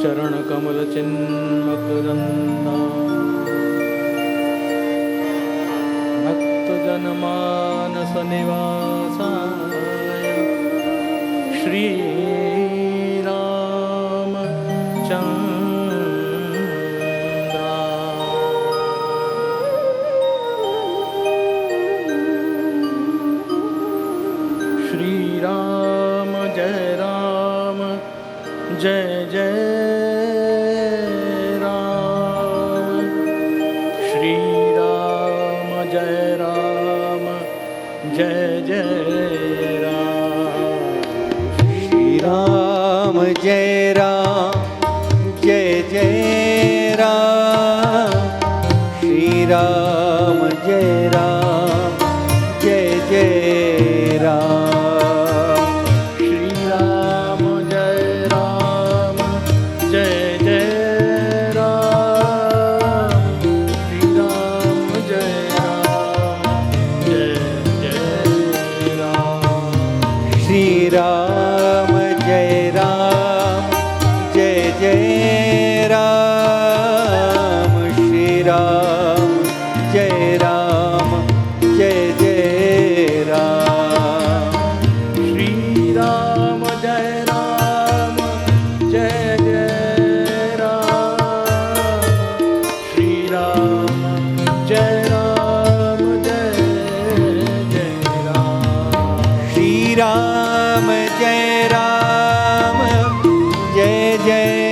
चरणकमलचिन्मकरन्दा भक्तजनमानसनिवासाय श्रीरामचन्द्रा श्रीराम जय राम जय जय राम श्रीराम जय राम जय जय राम श्रीराम जय राम जय जय राम श्रीराम जय राम जय जय राम श्रीराम जय राम जय जय राम श्रीराम जय राम जय जय राम श्रीराम जय राम जय जय राम श्रीराम जय राम जय जय राम श्रीराम जय राम जय जय राम श्रीराम जय राम जय जय राम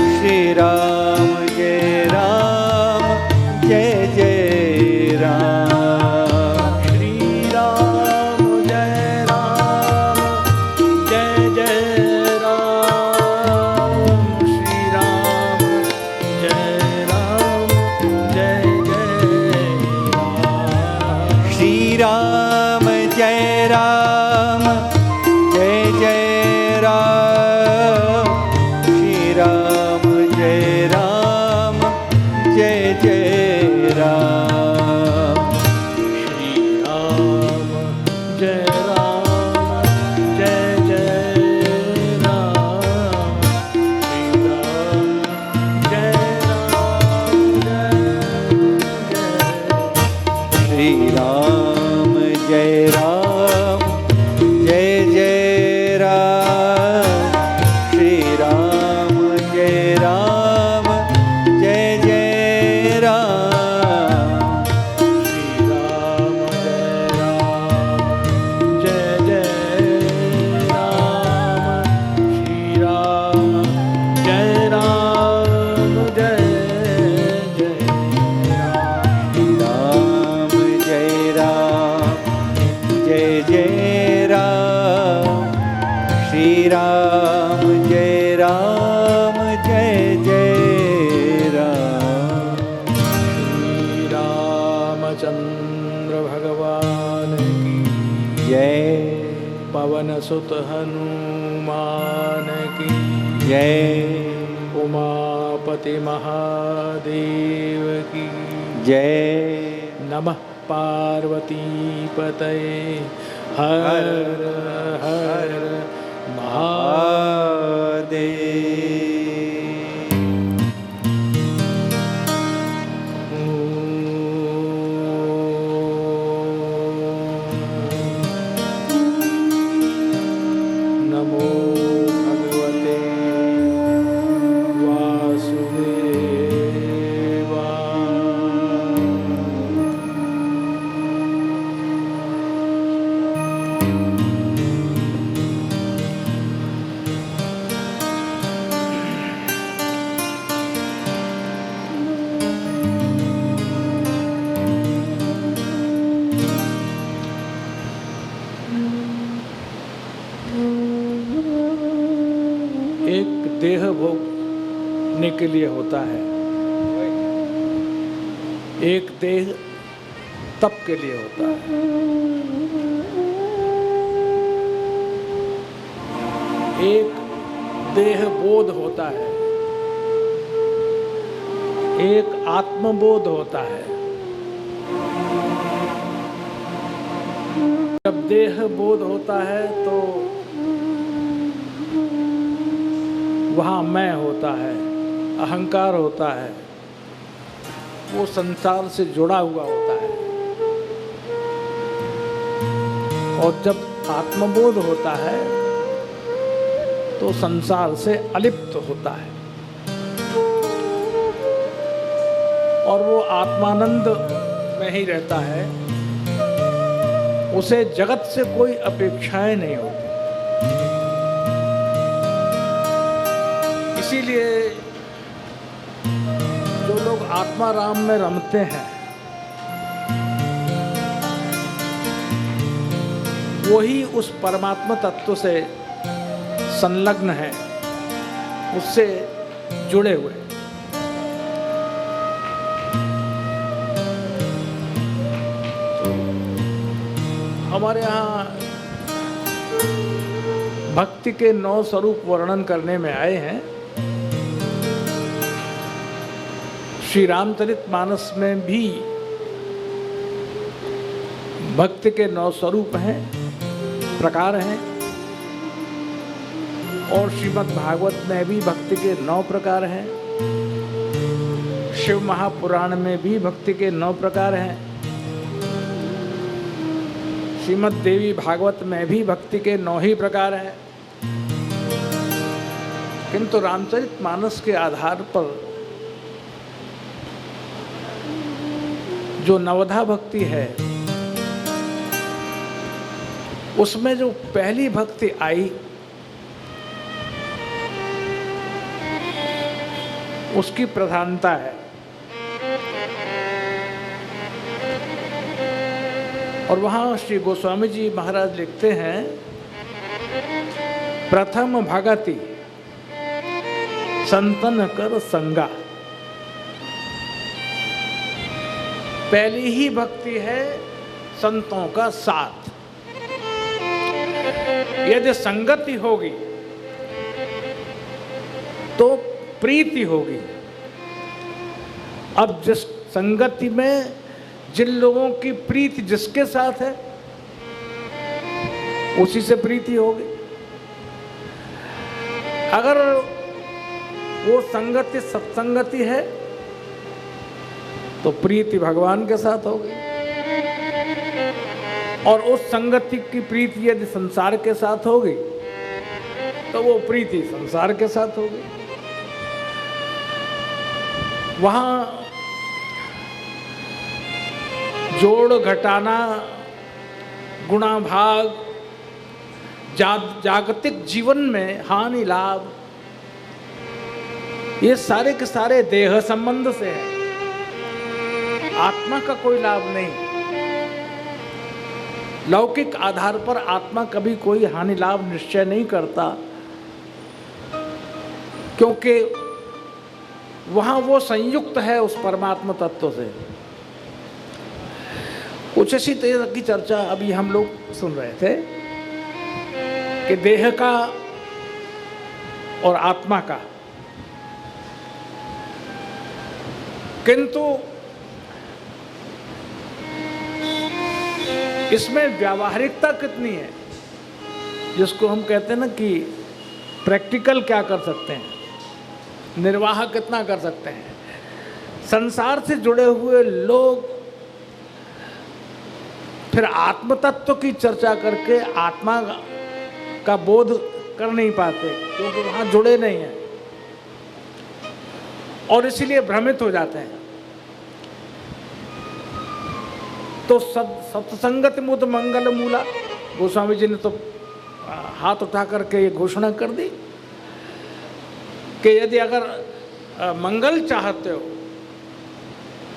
श्रीराम जय राम जय जय राम श्रीराम जय राम जय जय राम श्रीराम जय राम जय जय राम श्रीराम जय राम जय जय राम श्रीराम जय राम जय जय राम श्रीराम जय राम जय जय श्रीराम जय राम जय जय राम श्रीराम जय राम जय जय राम श्रीराम जय राम जय जय राम श्रीराम जय राम जय जय राम श्रीराम जय राम जय जय राम श्री रामचंद्र भगवान की जय पवन सुत हनुमान की जय उमापति महादेव की जय नमः पार्वती पतये हर हर नमो भगवते एक देह भोगने के लिए होता है, एक देह तप के लिए होता है। एक देह बोध होता है, एक आत्मबोध होता है। जब देह बोध होता है तो वहाँ मैं होता है, अहंकार होता है, वो संसार से जुड़ा हुआ होता है। और जब आत्मबोध होता है तो संसार से अलिप्त होता है और वो आत्मानंद में ही रहता है। उसे जगत से कोई अपेक्षाएं नहीं होती। इसीलिए जो लोग आत्माराम में रमते हैं वही उस परमात्मा तत्व से संलग्न है, उससे जुड़े हुए। हमारे यहाँ भक्ति के 9 स्वरूप वर्णन करने में आए हैं। श्री रामचरितमानस में भी भक्ति के 9 स्वरूप हैं, प्रकार हैं, और श्रीमद् भागवत में भी भक्ति के 9 प्रकार हैं। शिव महापुराण में भी भक्ति के 9 प्रकार हैं। श्रीमद् देवी भागवत में भी भक्ति के 9 ही प्रकार हैं। किंतु रामचरितमानस के आधार पर जो नवधा भक्ति है उसमें जो पहली भक्ति आई उसकी प्रधानता है। और वहाँ श्री गोस्वामी जी महाराज लिखते हैं, प्रथम भगति संतन कर संगा। पहली ही भक्ति है संतों का साथ। यदि संगति होगी तो प्रीति होगी। अब जिस संगति में जिन लोगों की प्रीति जिसके साथ है उसी से प्रीति होगी। अगर वो संगति सत्संगति है तो प्रीति भगवान के साथ होगी, और उस संगति की प्रीति यदि संसार के साथ होगी तो वो प्रीति संसार के साथ होगी। वहाँ जोड़ घटाना, गुणा भाग, जागतिक जीवन में हानि लाभ, ये सारे के सारे देह संबंध से है, आत्मा का कोई लाभ नहीं। लौकिक आधार पर आत्मा कभी कोई हानि लाभ निश्चय नहीं करता, क्योंकि वहां वो संयुक्त है उस परमात्मा तत्व से। कुछ इसी तरह की चर्चा अभी हम लोग सुन रहे थे कि देह का और आत्मा का, किंतु इसमें व्यावहारिकता कितनी है, जिसको हम कहते हैं ना कि प्रैक्टिकल क्या कर सकते हैं, निर्वाह कितना कर सकते हैं। संसार से जुड़े हुए लोग फिर आत्म तत्व की चर्चा करके आत्मा का बोध कर नहीं पाते, क्योंकि वहां जुड़े नहीं हैं और इसीलिए भ्रमित हो जाते हैं। तो सत्संगति मुद मंगल मूला, गोस्वामी जी ने तो हाथ उठा करके ये घोषणा कर दी कि यदि अगर मंगल चाहते हो,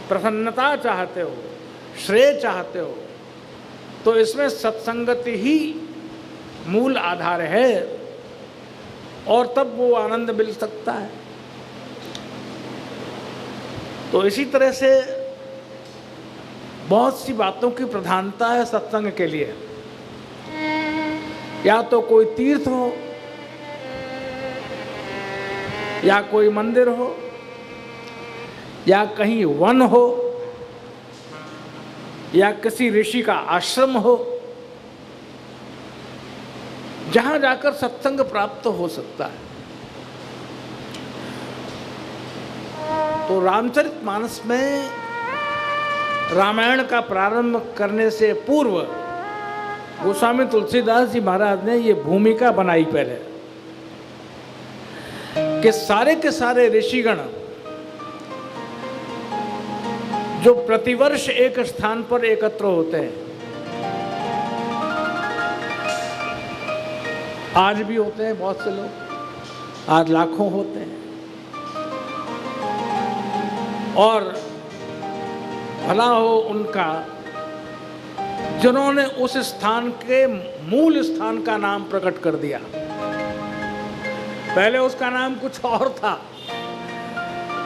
प्रसन्नता चाहते हो, श्रेय चाहते हो, तो इसमें सत्संगति ही मूल आधार है, और तब वो आनंद मिल सकता है। तो इसी तरह से बहुत सी बातों की प्रधानता है सत्संग के लिए। या तो कोई तीर्थ हो, या कोई मंदिर हो, या कहीं वन हो, या किसी ऋषि का आश्रम हो, जहां जाकर सत्संग प्राप्त हो सकता है। तो रामचरितमानस में रामायण का प्रारंभ करने से पूर्व गोस्वामी तुलसीदास जी महाराज ने ये भूमिका बनाई पहले कि सारे के सारे ऋषिगण जो प्रतिवर्ष एक स्थान पर एकत्र होते हैं, आज भी होते हैं बहुत से लोग, आज लाखों होते हैं, और भला हो उनका जिन्होंने उस स्थान के मूल स्थान का नाम प्रकट कर दिया। पहले उसका नाम कुछ और था,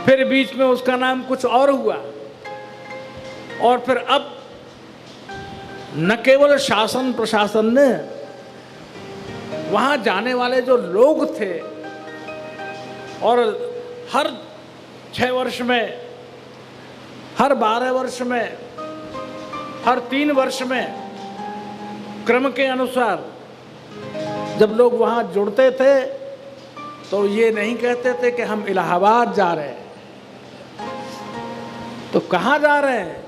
फिर बीच में उसका नाम कुछ और हुआ, और फिर अब न केवल शासन प्रशासन ने वहां जाने वाले जो लोग थे, और हर 6 वर्ष में, हर 12 वर्ष में, हर 3 वर्ष में क्रम के अनुसार जब लोग वहां जुड़ते थे तो ये नहीं कहते थे कि हम इलाहाबाद जा रहे हैं। तो कहाँ जा रहे हैं?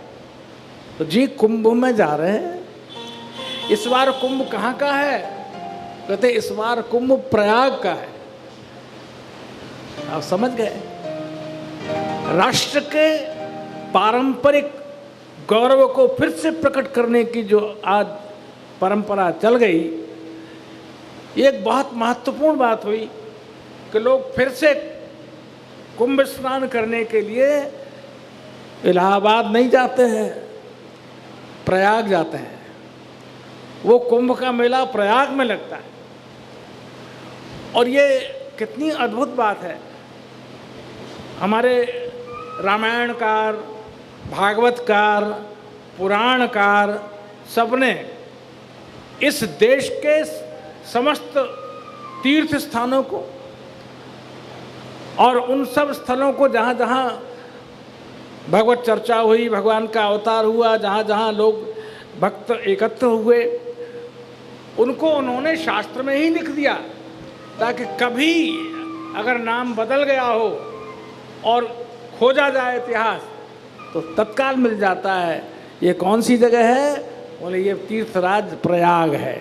तो जी कुंभ में जा रहे हैं। इस बार कुंभ कहाँ का है? कहते इस बार कुंभ प्रयाग का है। आप समझ गए? राष्ट्र के पारंपरिक गौरव को फिर से प्रकट करने की जो आज परंपरा चल गई, ये एक बहुत महत्वपूर्ण बात हुई कि लोग फिर से कुंभ स्नान करने के लिए इलाहाबाद नहीं जाते हैं, प्रयाग जाते हैं। वो कुंभ का मेला प्रयाग में लगता है। और ये कितनी अद्भुत बात है। हमारे रामायणकार, भागवतकार, पुराणकार सबने इस देश के समस्त तीर्थ स्थानों को और उन सब स्थलों को जहाँ जहाँ भगवत चर्चा हुई, भगवान का अवतार हुआ, जहाँ जहाँ लोग भक्त एकत्र हुए, उनको उन्होंने शास्त्र में ही लिख दिया, ताकि कभी अगर नाम बदल गया हो और खोजा जाए इतिहास तो तत्काल मिल जाता है। ये कौन सी जगह है? बोले ये तीर्थराज प्रयाग है।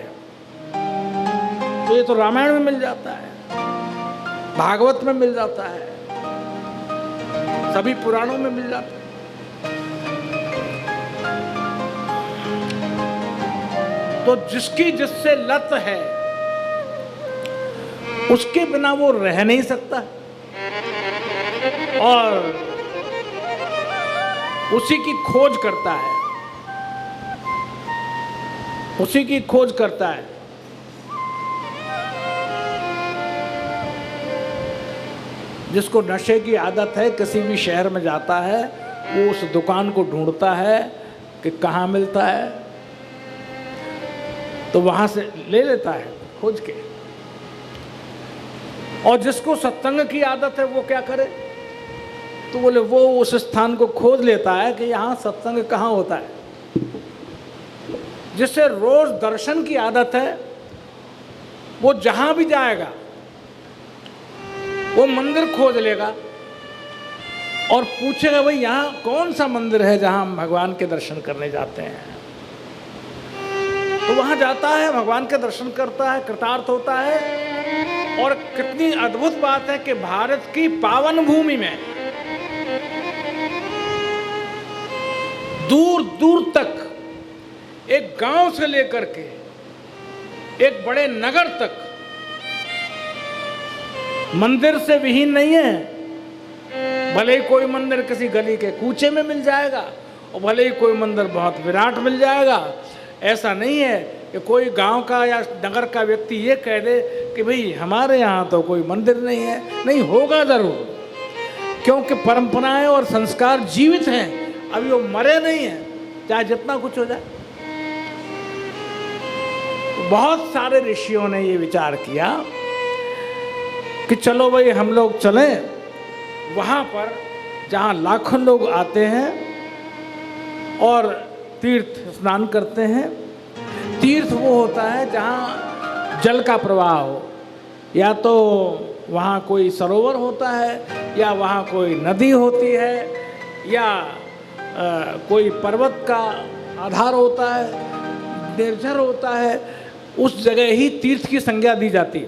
तो ये तो रामायण में मिल जाता है, भागवत में मिल जाता है, सभी पुराणों में मिल जाता है। तो जिसकी जिससे लत है उसके बिना वो रह नहीं सकता, और उसी की खोज करता है, उसी की खोज करता है। जिसको नशे की आदत है, किसी भी शहर में जाता है, वो उस दुकान को ढूंढता है कि कहाँ मिलता है, तो वहां से ले लेता है खोज के। और जिसको सत्संग की आदत है वो क्या करे? तो बोले वो उस स्थान को खोज लेता है कि यहाँ सत्संग कहाँ होता है। जिससे रोज दर्शन की आदत है, वो जहां भी जाएगा वो मंदिर खोज लेगा और पूछेगा भाई यहाँ कौन सा मंदिर है जहां हम भगवान के दर्शन करने जाते हैं। तो वहां जाता है, भगवान के दर्शन करता है, कृतार्थ होता है। और कितनी अद्भुत बात है कि भारत की पावन भूमि में दूर दूर तक, एक गांव से लेकर के एक बड़े नगर तक मंदिर से विहीन नहीं है। भले ही कोई मंदिर किसी गली के कूचे में मिल जाएगा और भले ही कोई मंदिर बहुत विराट मिल जाएगा। ऐसा नहीं है कि कोई गांव का या नगर का व्यक्ति ये कह दे कि भाई हमारे यहाँ तो कोई मंदिर नहीं है। नहीं, होगा जरूर, क्योंकि परंपराएं और संस्कार जीवित हैं, अभी वो मरे नहीं हैं, चाहे जितना कुछ हो जाए। बहुत सारे ऋषियों ने ये विचार किया कि चलो भाई हम लोग चलें वहाँ पर जहाँ लाखों लोग आते हैं और तीर्थ स्नान करते हैं। तीर्थ वो होता है जहाँ जल का प्रवाह हो, या तो वहाँ कोई सरोवर होता है, या वहाँ कोई नदी होती है, या कोई पर्वत का आधार होता है, निर्झर होता है, उस जगह ही तीर्थ की संज्ञा दी जाती है।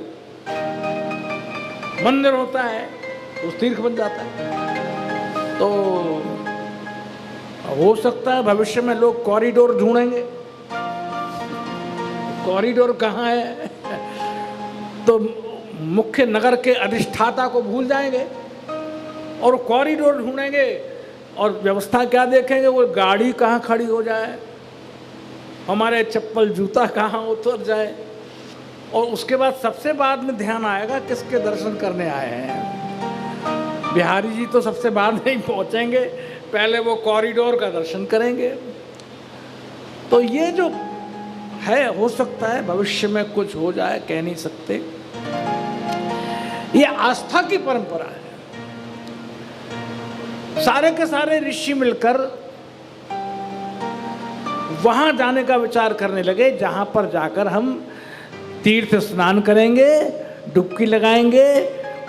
मंदिर होता है उस तीर्थ बन जाता है। तो हो सकता है भविष्य में लोग कॉरिडोर ढूंढेंगे। कॉरिडोर कहाँ है तो मुख्य नगर के अधिष्ठाता को भूल जाएंगे और कॉरिडोर ढूंढेंगे, और व्यवस्था क्या देखेंगे, वो गाड़ी कहाँ खड़ी हो जाए, हमारे चप्पल जूता कहाँ उतर जाए, और उसके बाद सबसे बाद में ध्यान आएगा किसके दर्शन करने आए हैं। बिहारी जी तो सबसे बाद में ही पहुँचेंगे, पहले वो कॉरिडोर का दर्शन करेंगे। तो ये जो है, हो सकता है भविष्य में कुछ हो जाए, कह नहीं सकते। ये आस्था की परंपरा है। सारे के सारे ऋषि मिलकर वहां जाने का विचार करने लगे, जहां पर जाकर हम तीर्थ स्नान करेंगे, डुबकी लगाएंगे,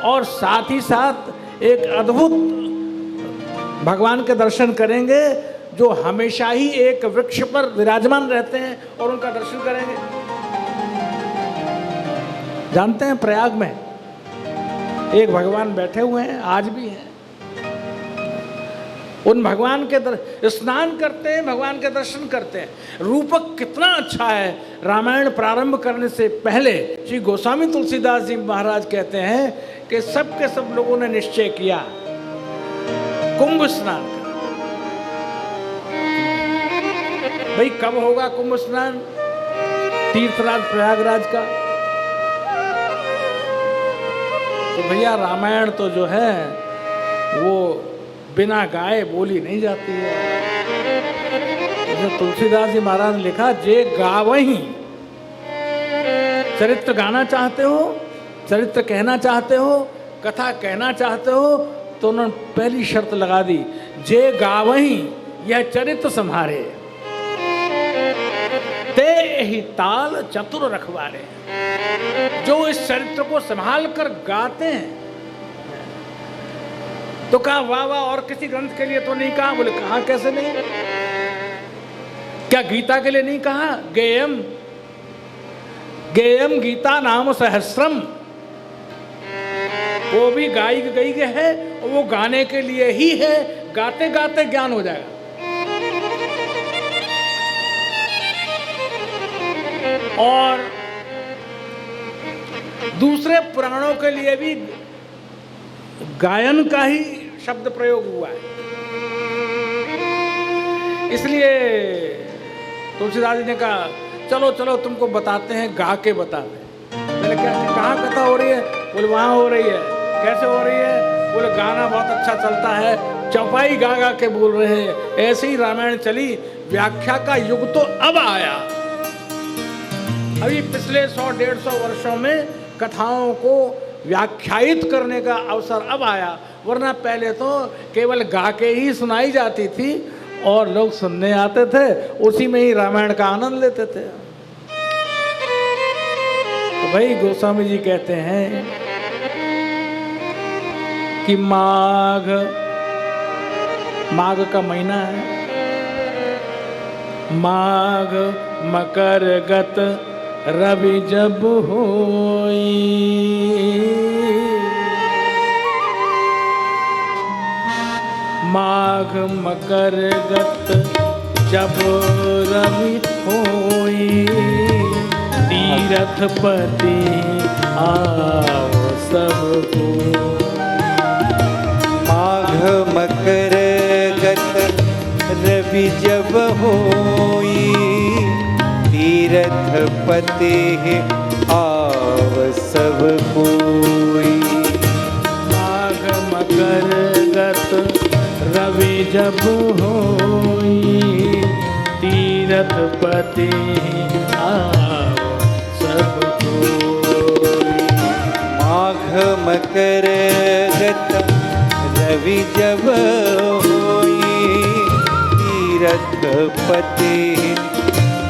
और साथ ही साथ एक अद्भुत भगवान के दर्शन करेंगे जो हमेशा ही एक वृक्ष पर विराजमान रहते हैं, और उनका दर्शन करेंगे। जानते हैं प्रयाग में एक भगवान बैठे हुए हैं, आज भी हैं। उन भगवान के स्नान करते हैं, भगवान के दर्शन करते हैं। रूपक कितना अच्छा है। रामायण प्रारंभ करने से पहले श्री गोस्वामी तुलसीदास जी महाराज कहते हैं कि सब के सब लोगों ने निश्चय किया कुंभ स्नान का। भाई कब होगा कुंभ स्नान? तीर्थराज प्रयागराज का। तो भैया रामायण तो जो है वो बिना गाए बोली नहीं जाती है। तुलसीदास जी महाराज ने लिखा, जे गावहीं। चरित्र गाना चाहते हो, चरित्र कहना चाहते हो, कथा कहना चाहते हो, तो उन्होंने पहली शर्त लगा दी, जे गावहीं, यह चरित्र संभारे, ते ही ताल चतुर रखवारे। जो इस चरित्र को संभाल कर गाते हैं। तो कहा वाह वाह, और किसी ग्रंथ के लिए तो नहीं कहा? बोले कहा, कैसे नहीं? क्या गीता के लिए नहीं कहा? गेयम गेयम गीता नाम सहस्रम, वो भी गाई गई है, और वो गाने के लिए ही है। गाते गाते ज्ञान हो जाएगा। और दूसरे पुराणों के लिए भी गायन का ही शब्द प्रयोग हुआ है। इसलिए तुलसीदास जी ने कहा, चलो चलो तुमको बताते हैं, गा के बताते हैं। मैंने क्या, कहाँ कथा हो रही है? बोले वहाँ हो रही है। कैसे हो रही है? बोले गाना बहुत अच्छा चलता है, चौपाई गा गा के बोल रहे हैं। ऐसे ही रामायण चली। व्याख्या का युग तो अब आया। अभी पिछले 100-150 वर्षों में कथाओं को व्याख्यायित करने का अवसर अब आया, वरना पहले तो केवल गा के ही सुनाई जाती थी और लोग सुनने आते थे, उसी में ही रामायण का आनंद लेते थे। तो भाई गोस्वामी जी कहते हैं कि माघ का महीना है। माघ मकर गत रवि जब होई, माघ मकर गत जब रवि होई, तीरथ पति आओ सब को। माघ मकर गत रवि जब होई, तीरथ पति आव सब कोई। माघ मकर गत रवि जब होई, तीरथ पति आव सब कोई। माघ मकर गत रवि जब होई, तीरथ पति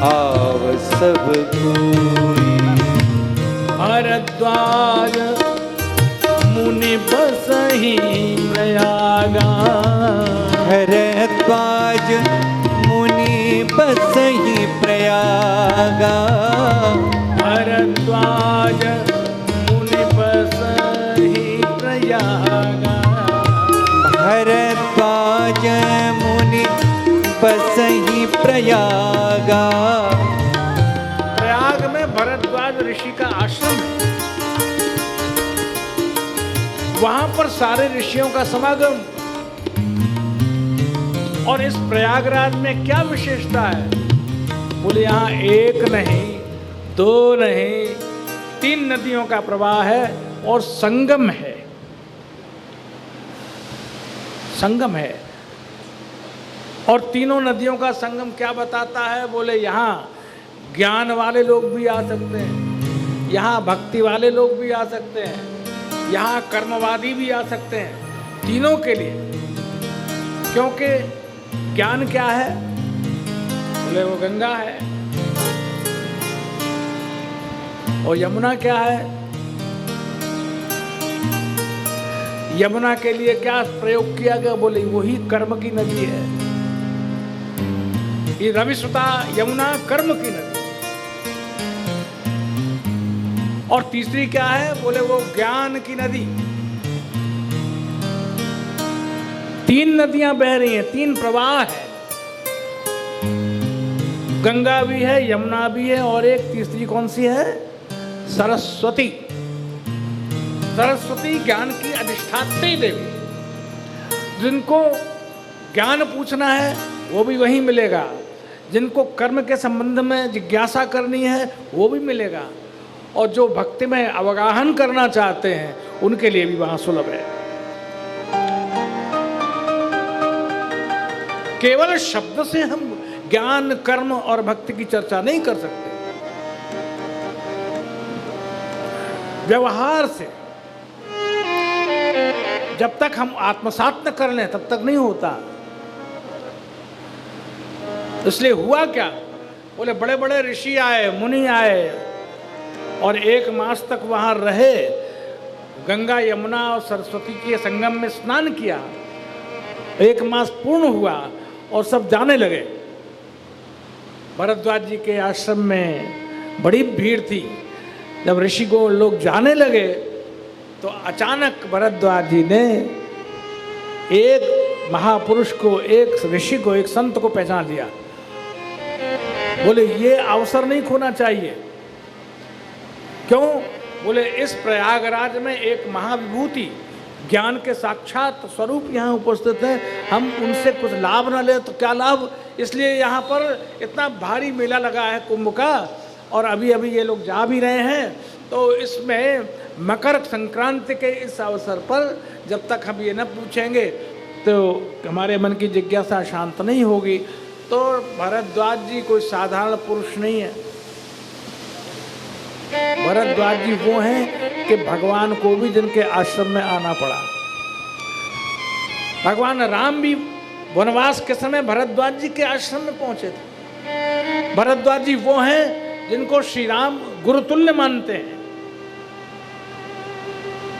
आव सब कोई। भारद्वाज बसहि प्रयागा। भरद्वाज मुनि बसहि प्रयागा। भरद्वाज मुनि बसहि प्रयागा। भरद्वाज मुनि बसहि प्रयागा। प्रयाग में भरद्वाज ऋषि का आश्रम है। वहां पर सारे ऋषियों का समागम। और इस प्रयागराज में क्या विशेषता है? बोले यहाँ एक नहीं, दो नहीं, 3 नदियों का प्रवाह है और संगम है। संगम है। और तीनों नदियों का संगम क्या बताता है? बोले यहाँ ज्ञान वाले लोग भी आ सकते हैं, यहाँ भक्ति वाले लोग भी आ सकते हैं, यहाँ कर्मवादी भी आ सकते हैं, तीनों के लिए। क्योंकि ज्ञान क्या है? बोले वो गंगा है। और यमुना क्या है? यमुना के लिए क्या प्रयोग किया गया? बोले वही कर्म की नदी है। ये रविसुता यमुना कर्म की नदी। और तीसरी क्या है? बोले वो ज्ञान की नदी। 3 नदियां बह रही हैं, 3 प्रवाह है। गंगा भी है, यमुना भी है, और एक तीसरी कौन सी है? सरस्वती। सरस्वती ज्ञान की अधिष्ठात्री देवी। जिनको ज्ञान पूछना है वो भी वहीं मिलेगा, जिनको कर्म के संबंध में जिज्ञासा करनी है वो भी मिलेगा, और जो भक्ति में अवगाहन करना चाहते हैं उनके लिए भी वहां सुलभ है। केवल शब्द से हम ज्ञान, कर्म और भक्ति की चर्चा नहीं कर सकते। व्यवहार से जब तक हम आत्मसात न कर लें तब तक नहीं होता। इसलिए हुआ क्या? बोले बड़े बड़े ऋषि आए, मुनि आए, और 1 मास तक वहां रहे, गंगा यमुना और सरस्वती के संगम में स्नान किया। 1 मास पूर्ण हुआ और सब जाने लगे। भरद्वाज जी के आश्रम में बड़ी भीड़ थी। जब ऋषि को लोग जाने लगे तो अचानक भरद्वाज जी ने एक महापुरुष को, एक ऋषि को, एक संत को पहचान लिया। बोले ये अवसर नहीं खोना चाहिए। क्यों? बोले इस प्रयागराज में एक महाविभूति, ज्ञान के साक्षात स्वरूप यहाँ उपस्थित है। हम उनसे कुछ लाभ न ले तो क्या लाभ? इसलिए यहाँ पर इतना भारी मेला लगा है कुंभ का, और अभी अभी ये लोग जा भी रहे हैं। तो इसमें मकर संक्रांति के इस अवसर पर जब तक हम ये न पूछेंगे तो हमारे मन की जिज्ञासा शांत नहीं होगी। तो भरद्वाज जी कोई साधारण पुरुष नहीं है। भरद्वाज जी वो हैं कि भगवान को भी जिनके आश्रम में आना पड़ा। भगवान राम भी वनवास के समय भरद्वाज जी के आश्रम में पहुंचे थे। भरद्वाज जी वो हैं जिनको श्री राम गुरुतुल्य मानते हैं।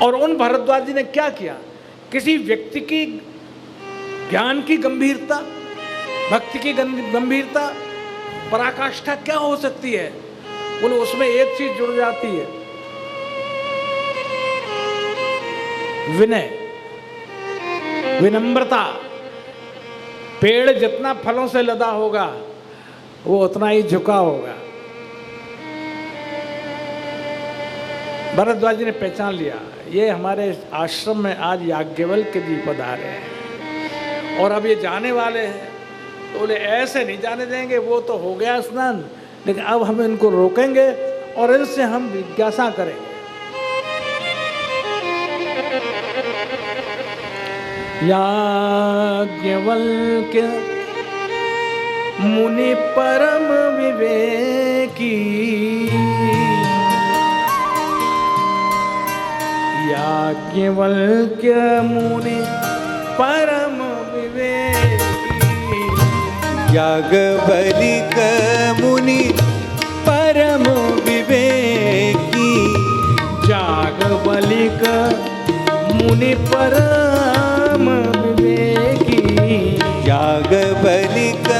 और उन भरद्वाज जी ने क्या किया? किसी व्यक्ति की ज्ञान की गंभीरता, भक्ति की गंभीरता, पराकाष्ठा क्या हो सकती है? बोलो उसमें एक चीज जुड़ जाती है, विनय, विनम्रता। पेड़ जितना फलों से लदा होगा वो उतना ही झुका होगा। भरद्वाज जी ने पहचान लिया, ये हमारे आश्रम में आज याज्ञवल्क्य जी पधारे हैं और अब ये जाने वाले हैं। तो बोले ऐसे नहीं जाने देंगे, वो तो हो गया स्नान, लेकिन अब हम इनको रोकेंगे और इनसे हम जिज्ञासा करेंगे। याज्ञवल्क्य मुनि परम विवेकी, याज्ञवल्क्य मुनि परम विवेकी, याज्ञवल्क्य मुनि परम विवेकी, याज्ञवल्क्य मुनि परम विवेकी। याज्ञवल्क्य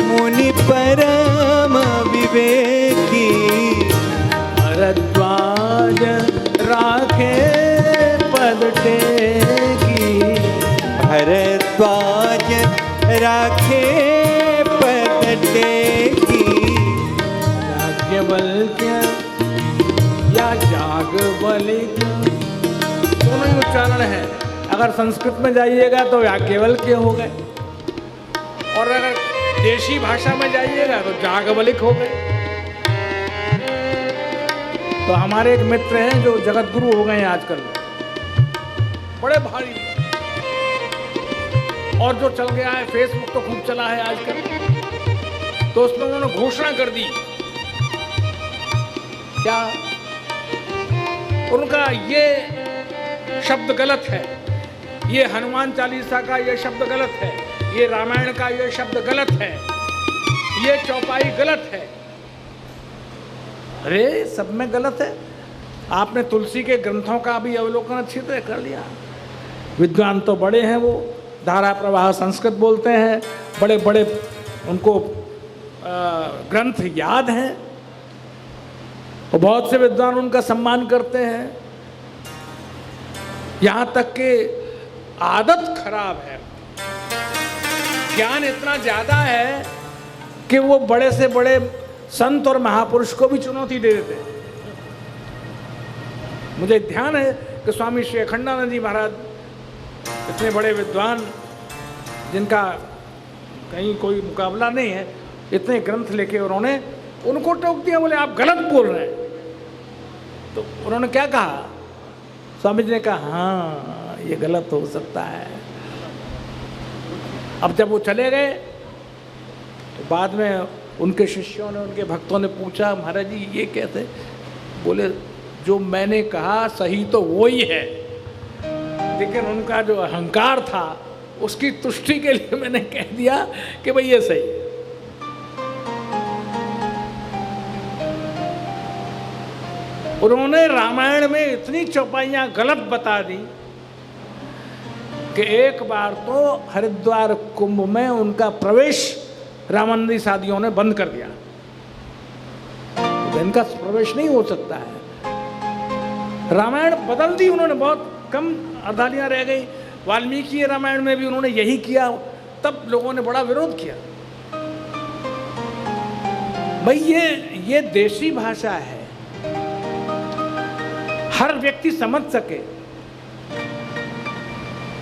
मुनि परम विवेकी। भरद्वाज राखे पद टेकी। भरद्वाज राखे पद टेकी। याज्ञवल्क्य या याज्ञवल्क्य दोनों ही उच्चारण है। अगर संस्कृत में जाइएगा तो याज्ञवल्क्य हो गए, और अगर देशी भाषा में जाइएगा तो याज्ञवल्क्य हो गए। तो हमारे एक मित्र हैं जो जगत गुरु हो गए हैं आजकल, बड़े भारी, और जो चल गया है फेसबुक तो खूब चला है आजकल, तो उसमें उन्होंने घोषणा कर दी, क्या उनका ये शब्द गलत है, ये हनुमान चालीसा का ये शब्द गलत है, ये रामायण का ये शब्द गलत है, ये चौपाई गलत है। अरे सब में गलत है। आपने तुलसी के ग्रंथों का भी अवलोकन अच्छी तरह कर लिया। विद्वान तो बड़े हैं, वो धारा प्रवाह संस्कृत बोलते हैं, बड़े बड़े उनको ग्रंथ याद हैं, और बहुत से विद्वान उनका सम्मान करते हैं। यहाँ तक कि आदत खराब है, ज्ञान इतना ज़्यादा है कि वो बड़े से बड़े संत और महापुरुष को भी चुनौती दे देते हैं। मुझे ध्यान है कि स्वामी श्री अखंडानंद जी महाराज, इतने बड़े विद्वान जिनका कहीं कोई मुकाबला नहीं है, इतने ग्रंथ लेके उन्होंने उनको टोक दिया, बोले आप गलत बोल रहे हैं। तो उन्होंने क्या कहा, स्वामी जी ने कहा हाँ ये गलत हो सकता है। अब जब वो चले गए तो बाद में उनके शिष्यों ने, उनके भक्तों ने पूछा, महाराज जी ये कैसे? बोले जो मैंने कहा सही तो वो ही है, लेकिन उनका जो अहंकार था उसकी तुष्टि के लिए मैंने कह दिया कि भाई ये सही है। उन्होंने रामायण में इतनी चौपाइयां गलत बता दी कि एक बार तो हरिद्वार कुंभ में उनका प्रवेश रामानंदी साधियों ने बंद कर दिया। तो इनका प्रवेश नहीं हो सकता है। रामायण बदल दी उन्होंने, बहुत कम अर्धालियां रह गई। वाल्मीकि रामायण में भी उन्होंने यही किया, तब लोगों ने बड़ा विरोध किया। भाई ये देशी भाषा है, हर व्यक्ति समझ सके।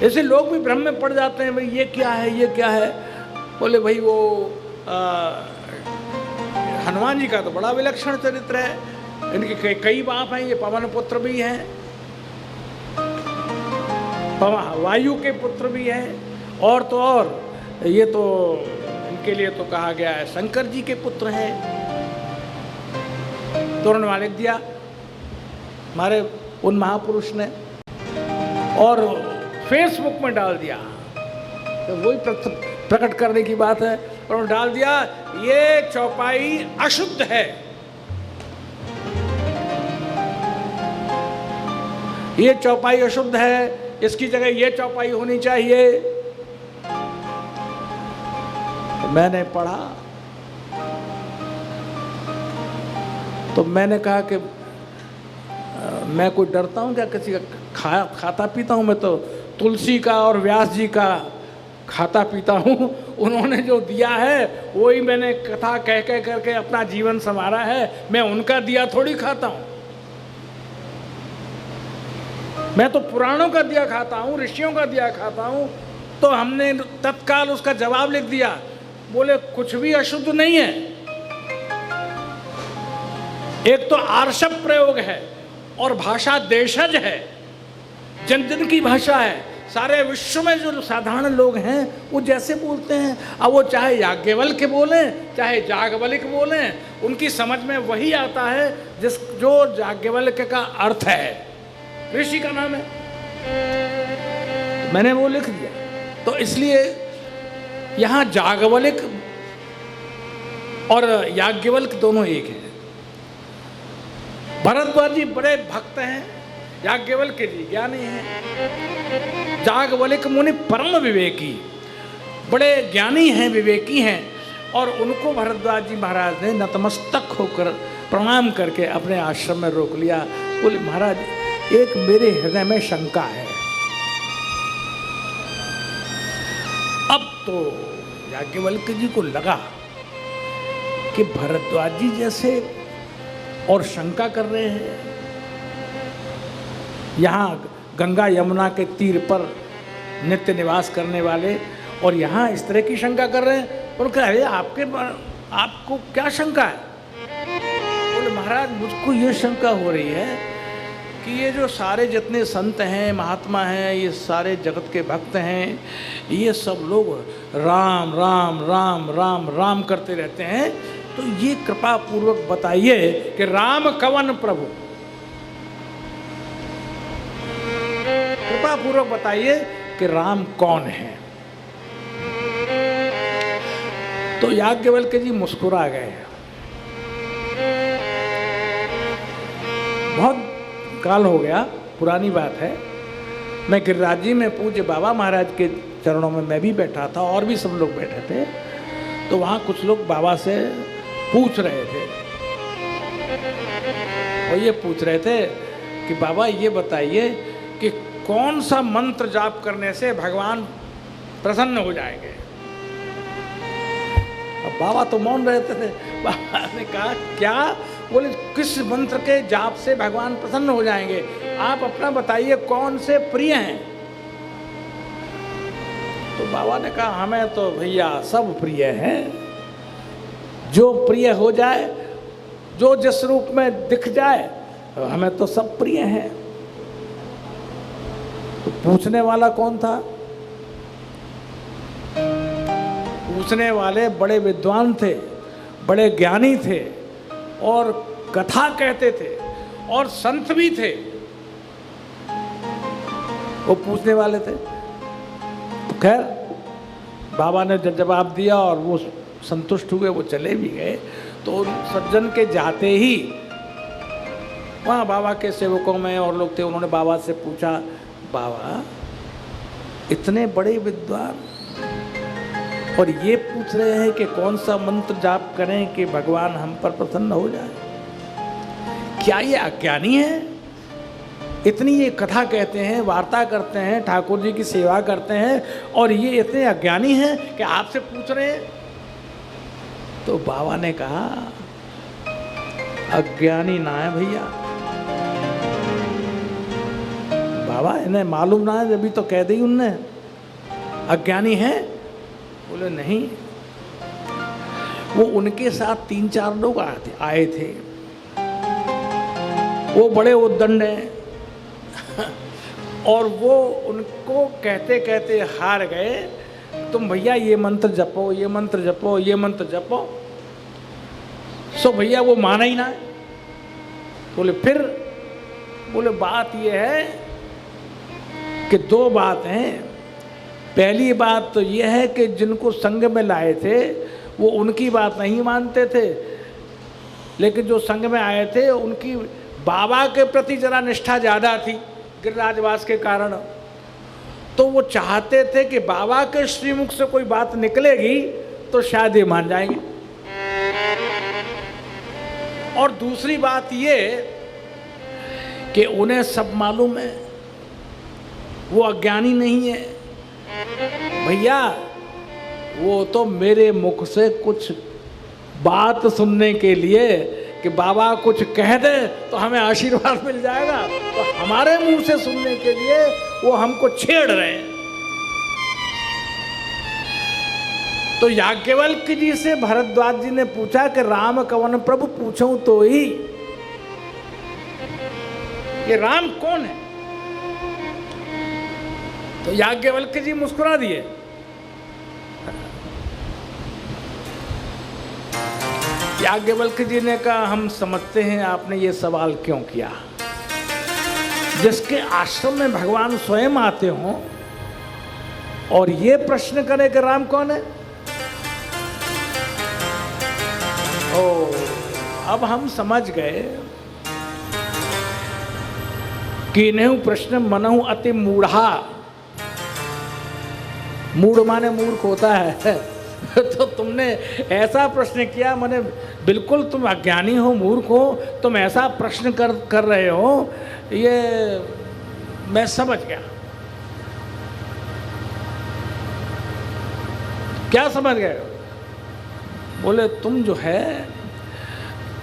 ऐसे लोग भी भ्रम में पड़ जाते हैं, भाई ये क्या है, ये क्या है। बोले भाई वो हनुमान जी का तो बड़ा विलक्षण चरित्र है, इनके कई बाप हैं, ये पवन पुत्र भी हैं, वायु के पुत्र भी हैं, और तो और ये तो इनके लिए तो कहा गया है शंकर जी के पुत्र हैं। तो उन्होंने लिख दिया हमारे उन महापुरुष ने, और फेसबुक में डाल दिया। तो वही प्रकट करने की बात है, और उन्होंने डाल दिया ये चौपाई अशुद्ध है, ये चौपाई अशुद्ध है, इसकी जगह ये चौपाई होनी चाहिए। तो मैंने पढ़ा तो मैंने कहा कि मैं कोई डरता हूँ क्या किसी का? खाता पीता हूँ मैं तो तुलसी का और व्यास जी का खाता पीता हूँ। उन्होंने जो दिया है वही मैंने कथा कह कह करके अपना जीवन संवारा है, मैं उनका दिया थोड़ी खाता हूँ। मैं तो पुराणों का दिया खाता हूँ, ऋषियों का दिया खाता हूँ। तो हमने तत्काल उसका जवाब लिख दिया, बोले कुछ भी अशुद्ध नहीं है। एक तो आर्षभ प्रयोग है और भाषा देशज है, जन जन की भाषा है। सारे विश्व में जो साधारण लोग हैं वो जैसे बोलते हैं, अब वो चाहे याज्ञवल्क्य बोलें चाहे याज्ञवल्क्य बोलें, उनकी समझ में वही आता है जो याज्ञवल्क्य का अर्थ है, ऋषि का नाम है। मैंने वो लिख दिया। तो इसलिए यहाँ याज्ञवल्क्य और याज्ञवल्क्य दोनों एक हैं। भरद्वाज जी बड़े भक्त हैं, याज्ञवल्क्य जी ज्ञानी हैं। याज्ञवल्क्य मुनि परम विवेकी, बड़े ज्ञानी हैं, विवेकी हैं, और उनको भरद्वाज जी महाराज ने नतमस्तक होकर प्रणाम करके अपने आश्रम में रोक लिया। बोले महाराज, एक मेरे हृदय में शंका है। अब तो याज्ञवल्क्य जी को लगा कि भरद्वाज जी जैसे और शंका कर रहे हैं, यहाँ गंगा यमुना के तीर पर नित्य निवास करने वाले, और यहाँ इस तरह की शंका कर रहे हैं। और कह रहे आपको क्या शंका है? बोले महाराज, मुझको ये शंका हो रही है कि ये जो सारे जितने संत हैं, महात्मा हैं, ये सारे जगत के भक्त हैं, ये सब लोग राम राम राम राम राम करते रहते हैं, तो ये कृपा पूर्वक बताइए कि राम कवन प्रभु, कृपा पूर्वक बताइए कि राम कौन है। तो याज्ञवल्क्य जी मुस्कुरा गए। बहुत काल हो गया, पुरानी बात है। मैं गिरिराज जी में पूज्य बाबा महाराज के चरणों में मैं भी बैठा था, और भी सब लोग बैठे थे। तो वहाँ कुछ लोग बाबा से पूछ रहे थे, और ये पूछ रहे थे कि बाबा ये बताइए कि कौन सा मंत्र जाप करने से भगवान प्रसन्न हो जाएंगे। अब बाबा तो मौन रहते थे। बाबा ने कहा क्या? बोले किस मंत्र के जाप से भगवान प्रसन्न हो जाएंगे, आप अपना बताइए कौन से प्रिय हैं। तो बाबा ने कहा हमें तो भैया सब प्रिय हैं, जो प्रिय हो जाए, जो जिस रूप में दिख जाए, हमें तो सब प्रिय हैं। तो पूछने वाला कौन था? पूछने वाले बड़े विद्वान थे, बड़े ज्ञानी थे, और कथा कहते थे, और संत भी थे। वो पूछने वाले थे। तो खैर बाबा ने जवाब दिया और वो संतुष्ट हुए, वो चले भी गए। तो सज्जन के जाते ही वहाँ बाबा के सेवकों में और लोग थे, उन्होंने बाबा से पूछा, बाबा इतने बड़े विद्वान और ये पूछ रहे हैं कि कौन सा मंत्र जाप करें कि भगवान हम पर प्रसन्न हो जाए, क्या ये अज्ञानी है? इतनी ये कथा कहते हैं, वार्ता करते हैं, ठाकुर जी की सेवा करते हैं, और ये इतने अज्ञानी हैं कि आपसे पूछ रहे हैं? तो बाबा ने कहा अज्ञानी ना है भैया, बाबा इन्हें मालूम ना है, अभी तो कह दी उनने अज्ञानी है। बोले नहीं, वो उनके साथ 3-4 लोग आए थे, वो बड़े उद्दंड हैं और वो उनको कहते कहते हार गए, तुम भैया ये मंत्र जपो, ये मंत्र जपो, ये मंत्र जपो। सो भैया वो माना ही ना। बोले फिर? बोले बात ये है कि 2 बात हैं। पहली बात तो ये है कि जिनको संग में लाए थे वो उनकी बात नहीं मानते थे, लेकिन जो संग में आए थे उनकी बाबा के प्रति जरा निष्ठा ज़्यादा थी गिरिराजवास के कारण। तो वो चाहते थे कि बाबा के श्रीमुख से कोई बात निकलेगी तो शायद ये मान जाएंगे। और दूसरी बात ये कि उन्हें सब मालूम है, वो अज्ञानी नहीं है भैया, वो तो मेरे मुख से कुछ बात सुनने के लिए कि बाबा कुछ कह दे तो हमें आशीर्वाद मिल जाएगा, तो हमारे मुंह से सुनने के लिए वो हमको छेड़ रहे हैं। तो याज्ञवल्क्य जी से भरद्वाज जी ने पूछा कि राम कवन प्रभु, पूछूं तो ही ये राम कौन है? तो याज्ञवल्क्य जी मुस्कुरा दिए। याज्ञवल्क्य जी ने कहा हम समझते हैं आपने ये सवाल क्यों किया। जिसके आश्रम में भगवान स्वयं आते हों और ये प्रश्न करें कि राम कौन है। ओ, अब हम समझ गए कीन्हु प्रश्न मनहु अति मूढ़ा। मूढ़ माने मूर्ख होता है। तो तुमने ऐसा प्रश्न किया, माने बिल्कुल तुम अज्ञानी हो, मूर्ख हो, तुम ऐसा प्रश्न कर रहे हो, ये मैं समझ गया। क्या समझ गए? बोले तुम जो है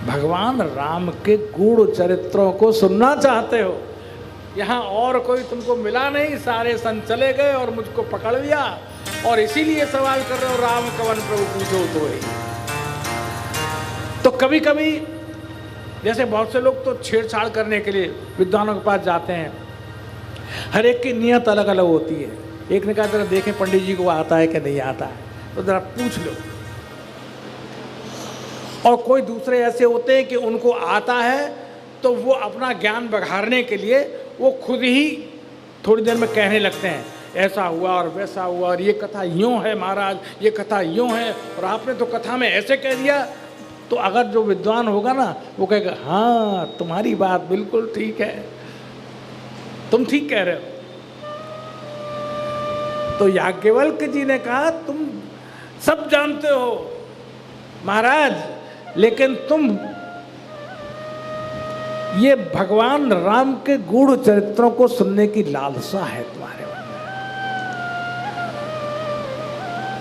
भगवान राम के गूढ़ चरित्रों को सुनना चाहते हो। यहाँ और कोई तुमको मिला नहीं, सारे संत चले गए और मुझको पकड़ लिया, और इसीलिए सवाल कर रहे हो राम कवन प्रभु पूछो तो ही। तो कभी कभी जैसे बहुत से लोग तो छेड़छाड़ करने के लिए विद्वानों के पास जाते हैं, हर एक की नियत अलग अलग होती है। एक ने कहा जरा देखें पंडित जी को आता है कि नहीं आता है, तो जरा पूछ लो। और कोई दूसरे ऐसे होते हैं कि उनको आता है, तो वो अपना ज्ञान बढ़ाने के लिए वो खुद ही थोड़ी देर में कहने लगते हैं, ऐसा हुआ और वैसा हुआ और ये कथा यूँ है महाराज, ये कथा यूँ है, और आपने तो कथा में ऐसे कह दिया। तो अगर जो विद्वान होगा ना, वो कहेगा हाँ तुम्हारी बात बिल्कुल ठीक है, तुम ठीक कह रहे हो। तो याज्ञवल्क्य जी ने कहा तुम सब जानते हो महाराज, लेकिन तुम ये भगवान राम के गूढ़ चरित्रों को सुनने की लालसा है तुम्हारे मन में।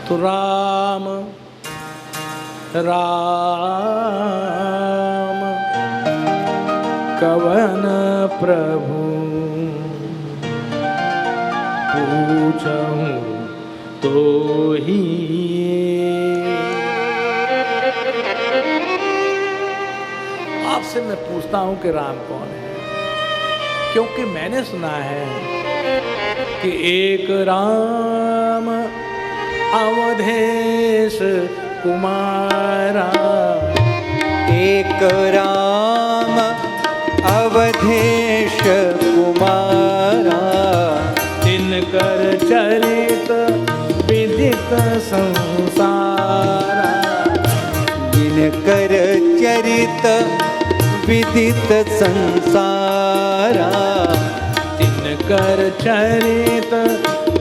तो राम राम कवन प्रभु पूछऊं तो ही। आपसे मैं पूछता हूं कि राम कौन है, क्योंकि मैंने सुना है कि एक राम अवधेश कुमारा, एक राम अवधेश कुमारा, तिनकर चरित विदित संसारा, जिनकर चरित विदित संसारा, तिनकर चरित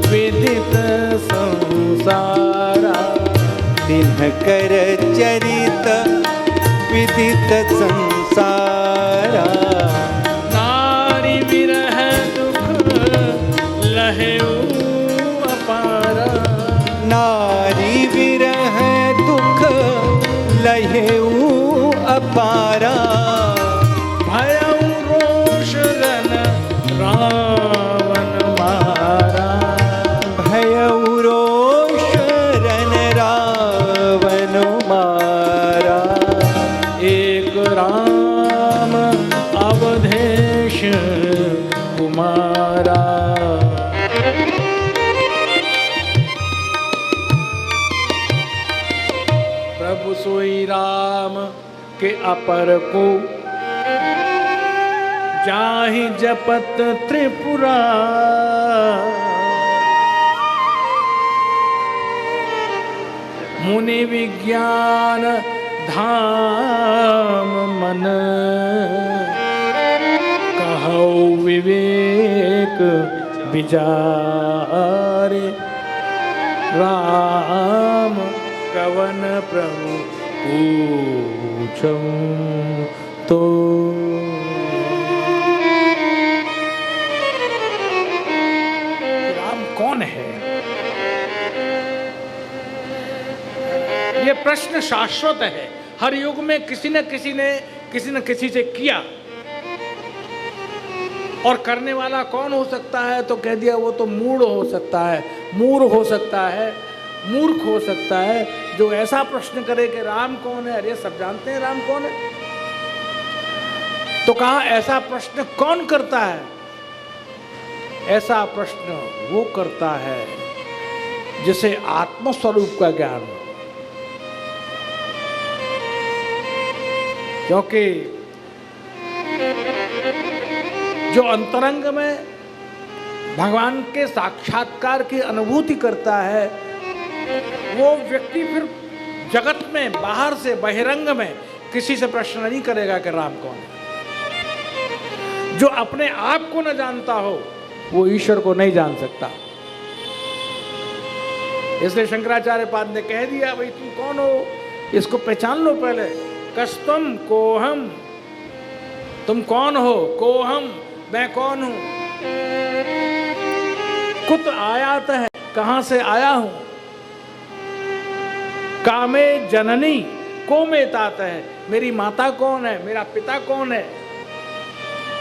विदित संसारा, तिनकर चरित विदित संसारा। नारी विरह दुख लहेऊ अपारा, नारी विरह दुख लहेऊ अपारा, भयऊ रोष रन रावण मारा, भयऊ रोष रन रावण मारा। एक राम अवधेश कुमारा। प्रभु सोई राम के अपर को जाहि जपत त्रिपुरा, मुनि विज्ञान धाम मन, कहौ विवेक विचारे, राम कवन प्रभु पूछऊं तो। राम कौन है? ये प्रश्न शाश्वत है। हर युग में किसी न किसी से किया, और करने वाला कौन हो सकता है? तो कह दिया वो तो मूढ़ हो सकता है, मूर्ख हो सकता है, मूर्ख हो सकता है, जो ऐसा प्रश्न करे कि राम कौन है। अरे सब जानते हैं राम कौन है। तो कहा ऐसा प्रश्न कौन करता है? ऐसा प्रश्न वो करता है जिसे आत्मस्वरूप का ज्ञान हो। क्योंकि जो अंतरंग में भगवान के साक्षात्कार की अनुभूति करता है, वो व्यक्ति फिर जगत में बाहर से बहिरंग में किसी से प्रश्न नहीं करेगा कि राम कौन है। जो अपने आप को न जानता हो वो ईश्वर को नहीं जान सकता। इसलिए शंकराचार्य पाद ने कह दिया, भाई तुम कौन हो इसको पहचान लो पहले। कस्तम कोहम, तुम कौन हो? कोहम, मैं कौन हूं। कुत आयात है, कहां से आया हूं। कामे जननी को में तात है, मेरी माता कौन है, मेरा पिता कौन है।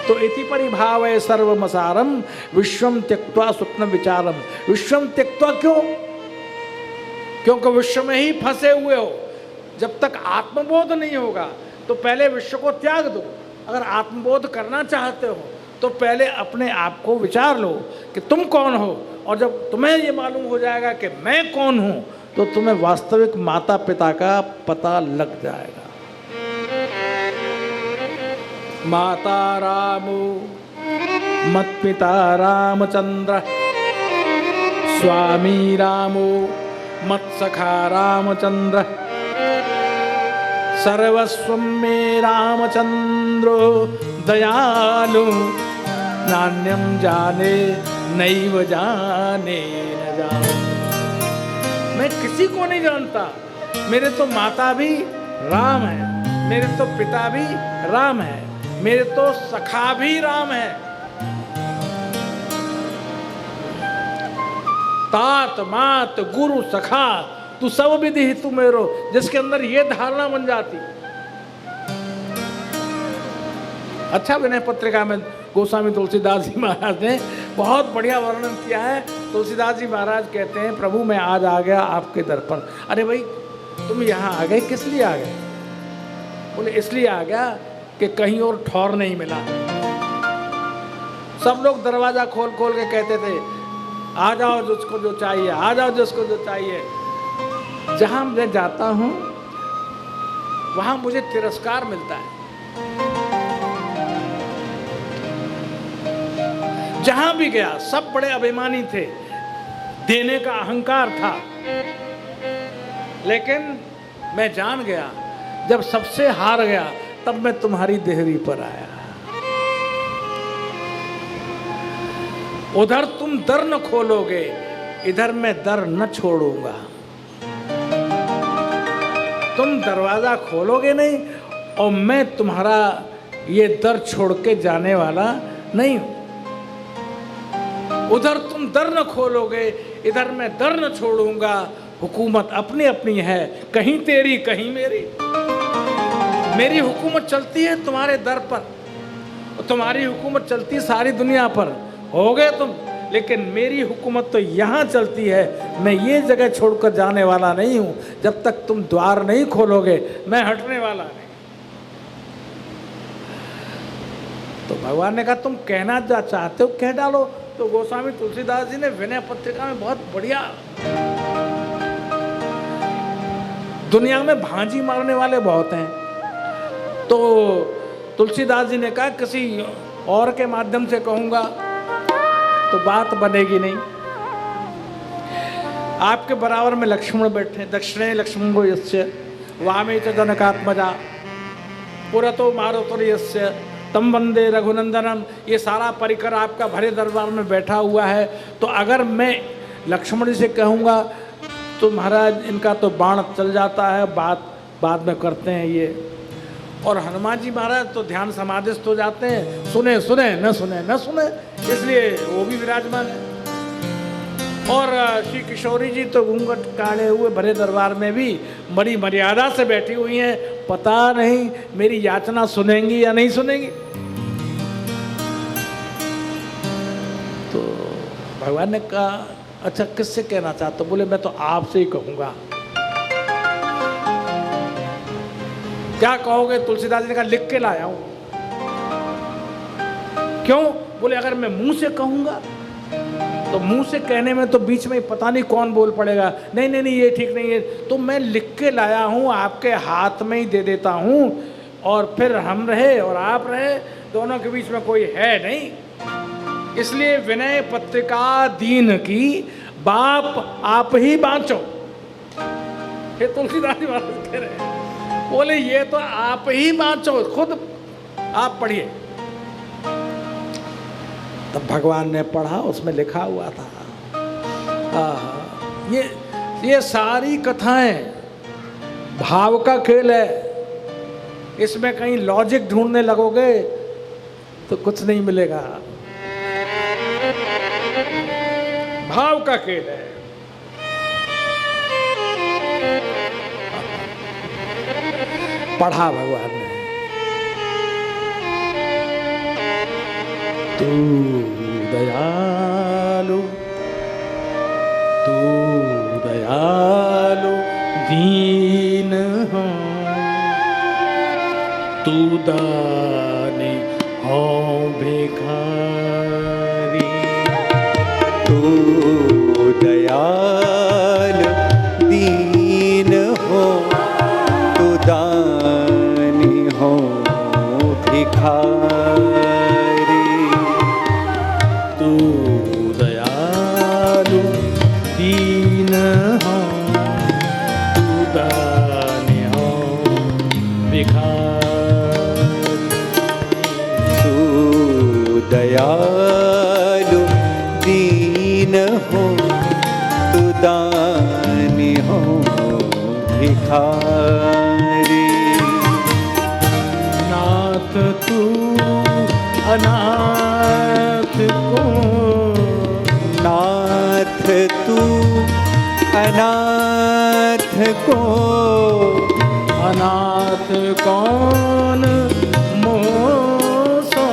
तो इति परिभाव है सर्वमसारम विश्वम त्यक्त्वा स्वप्न विचारम। विश्वम त्यक्त्वा क्यों? क्योंकि विश्व में ही फंसे हुए हो। जब तक आत्मबोध नहीं होगा तो पहले विश्व को त्याग दो। अगर आत्मबोध करना चाहते हो तो पहले अपने आप को विचार लो कि तुम कौन हो। और जब तुम्हें ये मालूम हो जाएगा कि मैं कौन हूं तो तुम्हें वास्तविक माता पिता का पता लग जाएगा। माता रामो मत पिता रामचंद्र, स्वामी रामो मत सखा रामचंद्र, सर्वस्वं मे रामचंद्रो दयालु, नान्यम जाने नैव जाने न जाने। मैं किसी को नहीं जानता। मेरे तो माता भी राम है, मेरे तो पिता भी राम है, मेरे तो सखा भी राम है। तात मात गुरु सखा तू सब विधि तू मेरो। जिसके अंदर ये धारणा बन जाती। अच्छा, विनय पत्रिका में गोस्वामी तुलसीदास जी महाराज ने बहुत बढ़िया वर्णन किया है। तुलसीदास जी महाराज कहते हैं, प्रभु मैं आज आ गया आपके दर पर। अरे भाई तुम यहाँ आ गए, किस लिए आ गए? बोले इसलिए आ गया कि कहीं और ठौर नहीं मिला। सब लोग दरवाजा खोल खोल के कहते थे, आ जाओ जिसको जो चाहिए, आ जाओ जिसको जो चाहिए। जहां मैं जाता हूं वहां मुझे तिरस्कार मिलता है। जहां भी गया सब बड़े अभिमानी थे, देने का अहंकार था। लेकिन मैं जान गया, जब सबसे हार गया तब मैं तुम्हारी देहरी पर आया। उधर तुम दर न खोलोगे, इधर मैं दर न छोड़ूंगा। तुम दरवाजा खोलोगे नहीं और मैं तुम्हारा ये दर छोड़ के जाने वाला नहीं हूं। उधर तुम दर न खोलोगे, इधर मैं दर न छोड़ूंगा। हुकूमत अपनी अपनी है, कहीं तेरी कहीं मेरी। मेरी हुकूमत चलती है तुम्हारे दर पर, तुम्हारी हुकूमत चलती है सारी दुनिया पर। हो गए तुम, लेकिन मेरी हुकूमत तो यहाँ चलती है। मैं ये जगह छोड़कर जाने वाला नहीं हूँ। जब तक तुम द्वार नहीं खोलोगे मैं हटने वाला नहीं। तो भगवान ने कहा तुम कहना जा चाहते हो कह डालो। तो गोस्वामी तुलसीदास जी ने विनय पत्रिका में बहुत बढ़िया, दुनिया में भांजी मारने वाले बहुत हैं, तो तुलसीदास जी ने कहा किसी और के माध्यम से कहूंगा तो बात बनेगी नहीं। आपके बराबर में लक्ष्मण बैठे, दक्षिणे लक्ष्मण को यस्य वामे च जनकात्मजा पुरतो मारुतो यस्य तम वंदे रघुनंदनम। ये सारा परिकर आपका भरे दरबार में बैठा हुआ है। तो अगर मैं लक्ष्मण जी से कहूँगा तो महाराज इनका तो बाण चल जाता है, बात बाद में करते हैं ये। और हनुमान जी महाराज तो ध्यान समाधिस्थ हो जाते हैं, सुने सुने न सुने न सुने, इसलिए वो भी विराजमान है। और श्री किशोरी जी तो घूंघट काढ़े हुए भरे दरबार में भी बड़ी मर्यादा से बैठी हुई हैं। पता नहीं मेरी याचना सुनेंगी या नहीं सुनेंगी। तो भगवान ने कहा अच्छा किससे कहना चाहते हो? बोले मैं तो आपसे ही कहूँगा। क्या कहोगे? तुलसीदास जी ने कहा लिख के लाया हूँ। क्यों? बोले अगर मैं मुंह से कहूँगा तो मुंह से कहने में तो बीच में पता नहीं कौन बोल पड़ेगा। नहीं नहीं नहीं ये ठीक नहीं है, तो मैं लिख के लाया हूँ, आपके हाथ में ही दे देता हूँ। और फिर हम रहे और आप रहे, दोनों के बीच में कोई है नहीं। इसलिए विनय पत्रिका दीन की बाप आप ही बाँचो। ये तुलसीदास जी महाराज कह रहे हैं, बोले ये तो आप ही बाँचो, खुद आप पढ़िए। तब भगवान ने पढ़ा, उसमें लिखा हुआ था। ये सारी कथाएं भाव का खेल है। इसमें कहीं लॉजिक ढूंढने लगोगे तो कुछ नहीं मिलेगा। भाव का खेल है। पढ़ा भगवान ने, तू दयालु, तू दयालु दीन हो, तू दानी हो भिखारी। तू दयालु दीन हो, तू दानी हो भिखारी। तू दयालु दीन हो, तू दानी हो भिखारी। तू दयालु दीन हो, तू दानी हो भिखारी। नाथ तू अनाथ को, नाथ तू अनाथ को, अनाथ कौन मोसो,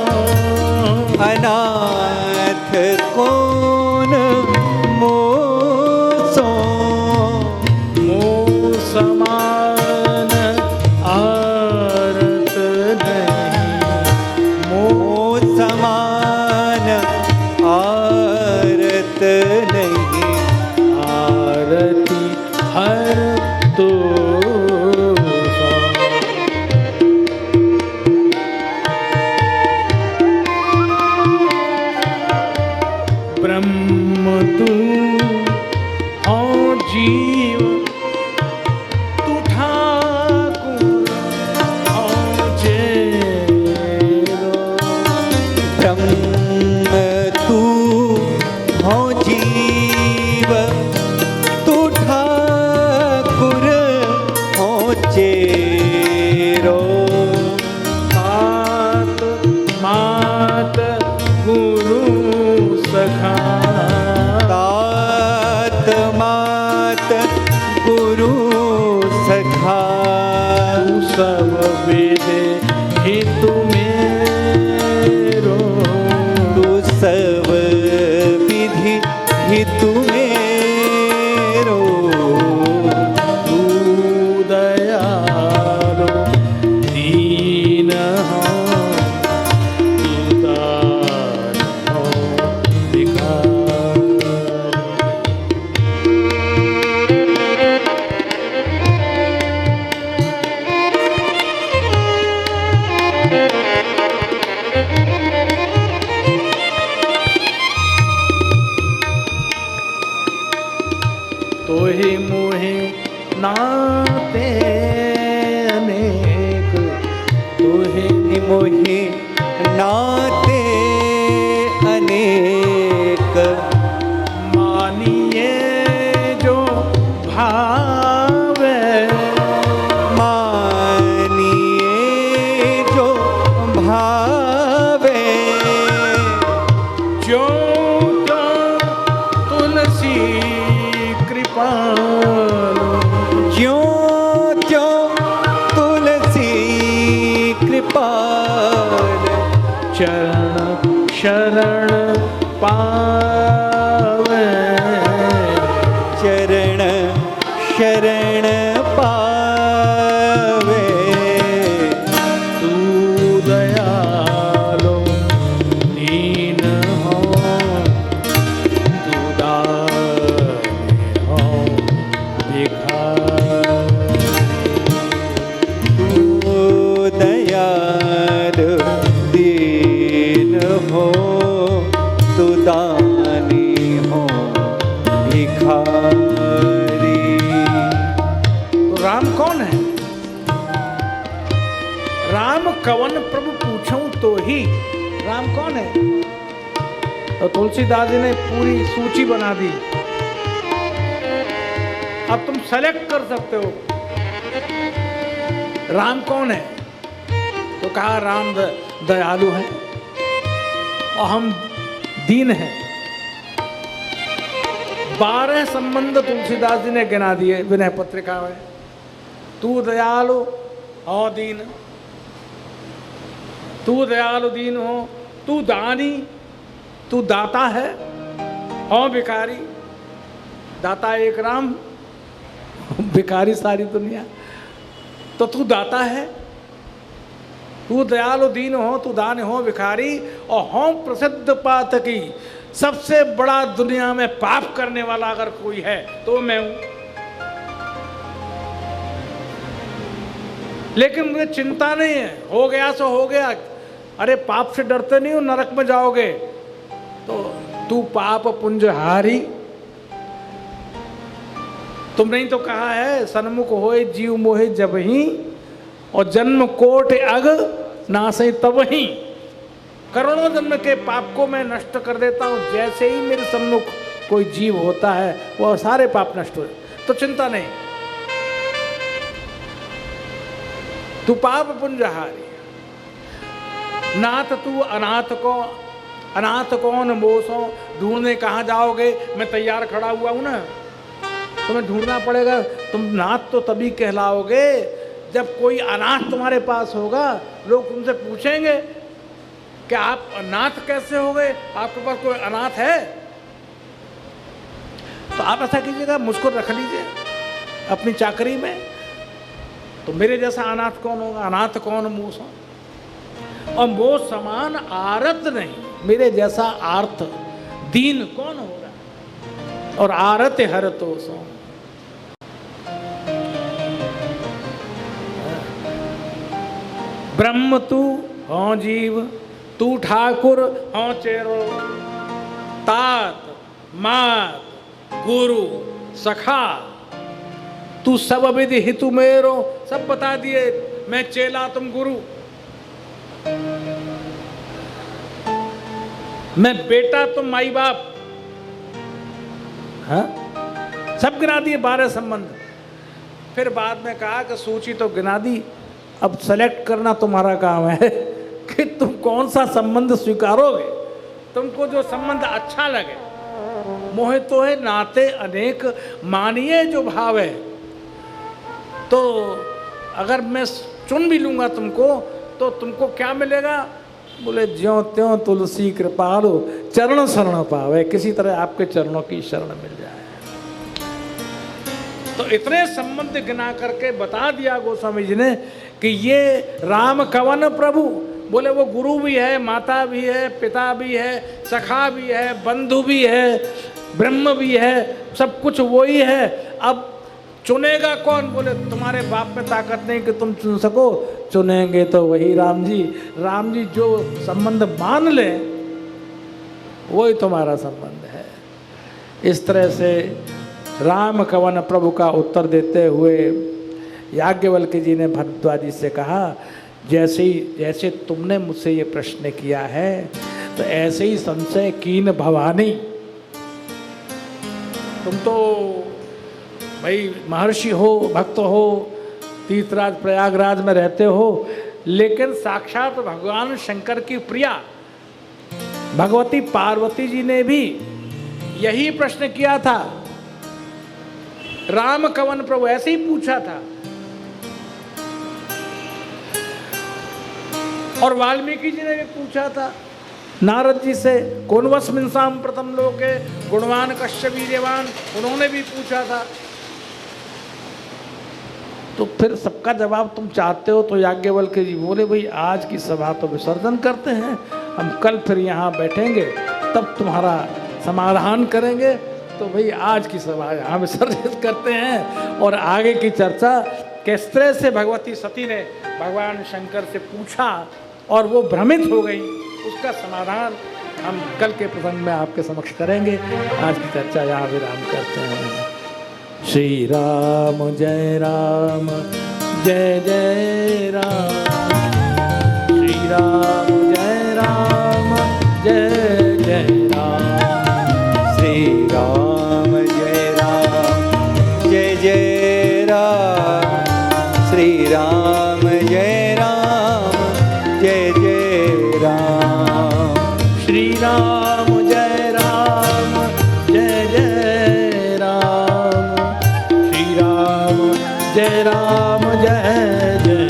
अनाथ कौन मोसो। मो समान आरत नहीं, मो समान आरत नहीं, आरती हर तो ब्रह्म तू हो जीव, तू ठाकुर हो जेरो। ब्रह्म तू हो जीव, तू ठाकुर हो चेरो। मात मात गुरु सखा, तात मात गुरु सखा। तू सब वेदे हितु मेरो, तू सब विधि हितु मेरो। तू दयालु दीन हो, तू दान हो भिखारी। तोहि मोहि नाते अनेक, तोहि मोहि नाते अनेक। मानिए जो भावे, मानिए जो भावे। जो तो तुलसी कृपालु, ज्यों त्यों तुलसी कृपाल। चरण शरण पावे, चरण शरण पावे। तू दयालु दीन हो, तू दानी हो भिखारी। तू दयालु दीन हो, तू दानी हो भिखारी। तो राम कौन है? राम कवन प्रभु पूछूं तो ही। राम कौन है? तो तुलसीदास जी ने पूरी सूची बना दी। अब तुम सेलेक्ट कर सकते हो राम कौन है। तो कहा राम दयालु है और हम दीन हैं। 12 संबंध तुलसीदास जी ने गिना दिए विनय पत्रिका में। तू दयालु और दीन, तू दयालु दीन हो, तू दानी, तू दाता है और भिखारी। दाता एक राम, भिखारी सारी दुनिया। तो तू दाता है, तू दयालु दीन हो, तू दान हो भिखारी, और हो प्रसिद्ध पातकी। सबसे बड़ा दुनिया में पाप करने वाला अगर कोई है तो मैं हूं। लेकिन मुझे चिंता नहीं है, हो गया सो हो गया। अरे पाप से डरते नहीं हो, नरक में जाओगे। तो तू पाप पुंजहारी। तुमने ही तो कहा है सन्मुख होए जीव मोहे जब ही, और जन्म कोट अग नासे तब ही। करोड़ों जन्म के पाप को मैं नष्ट कर देता हूं। जैसे ही मेरे सम्मुख कोई जीव होता है वह सारे पाप नष्ट हो जाते। तो चिंता नहीं, तू पाप पुंजहारी। नाथ तू अनाथ को, अनाथ कौन मोसो। ढूंढने कहाँ जाओगे, मैं तैयार खड़ा हुआ हूं ना। तुम्हें ढूंढना पड़ेगा। तुम नाथ तो तभी कहलाओगे जब कोई अनाथ तुम्हारे पास होगा। लोग तुमसे पूछेंगे कि आप अनाथ कैसे हो गए, आपके पास कोई अनाथ है। तो आप ऐसा कीजिएगा, मुझको रख लीजिए अपनी चाकरी में। तो मेरे जैसा अनाथ कौन होगा। अनाथ कौन मोसो, और मोह समान आरत नहीं। मेरे जैसा आर्थ दीन कौन होगा। और आरत हर तो सो। ब्रह्म तू हो जीव, तू ठाकुर हो चेरो। तात मात गुरु सखा, तू सब विधि हितु मेरो। सब बता दिए, मैं चेला तुम गुरु, मैं बेटा तुम माई बाप। हाँ, सब गिना दिए 12 संबंध। फिर बाद में कहा कि सूची तो गिना दी, अब सेलेक्ट करना तुम्हारा काम है कि तुम कौन सा संबंध स्वीकारोगे। तुमको जो संबंध अच्छा लगे। मोहे तो है नाते अनेक, मानिए जो भाव है। तो अगर मैं चुन भी लूंगा तुमको, तो तुमको क्या मिलेगा। बोले ज्यों त्यों तुलसी कृपालु, चरण शरण पावे। किसी तरह आपके चरणों की शरण मिल जाए। तो इतने संबंध गिना करके बता दिया गोस्वामी जी ने कि ये राम कवन प्रभु। बोले वो गुरु भी है, माता भी है, पिता भी है, सखा भी है, बंधु भी है, ब्रह्म भी है, सब कुछ वो ही है। अब चुनेगा कौन। बोले तुम्हारे बाप में ताकत नहीं कि तुम चुन सको, चुनेंगे तो वही राम जी। राम जी जो संबंध मान ले वही तुम्हारा संबंध है। इस तरह से राम कवन प्रभु का उत्तर देते हुए याज्ञवल्क्य जी ने भरद्वाज जी से कहा, जैसे तुमने मुझसे ये प्रश्न किया है तो ऐसे ही संशय कीन भवानी। तुम तो भाई महर्षि हो, भक्त हो, तीर्थराज प्रयागराज में रहते हो, लेकिन साक्षात भगवान शंकर की प्रिया भगवती पार्वती जी ने भी यही प्रश्न किया था। राम कवन प्रभु ऐसे ही पूछा था। और वाल्मीकि जी ने भी पूछा था नारद जी से, कौनवस्मिंसाम प्रथम लोके गुणवान कश्य वीर्यवान, उन्होंने भी पूछा था। तो फिर सबका जवाब तुम चाहते हो। तो याज्ञवल्क्य जी बोले, भाई आज की सभा तो विसर्जन करते हैं, हम कल फिर यहाँ बैठेंगे तब तुम्हारा समाधान करेंगे। तो भाई आज की सभा यहाँ विसर्जित करते हैं। और आगे की चर्चा किस तरह से भगवती सती ने भगवान शंकर से पूछा और वो भ्रमित हो गई, उसका समाधान हम कल के प्रसंग में आपके समक्ष करेंगे। आज की चर्चा यहाँ विराम करते हैं। श्री राम जय राम, जय जय राम। श्री राम जय राम, जय जय राम। श्री राम जय जय राम, श्री राम जय जय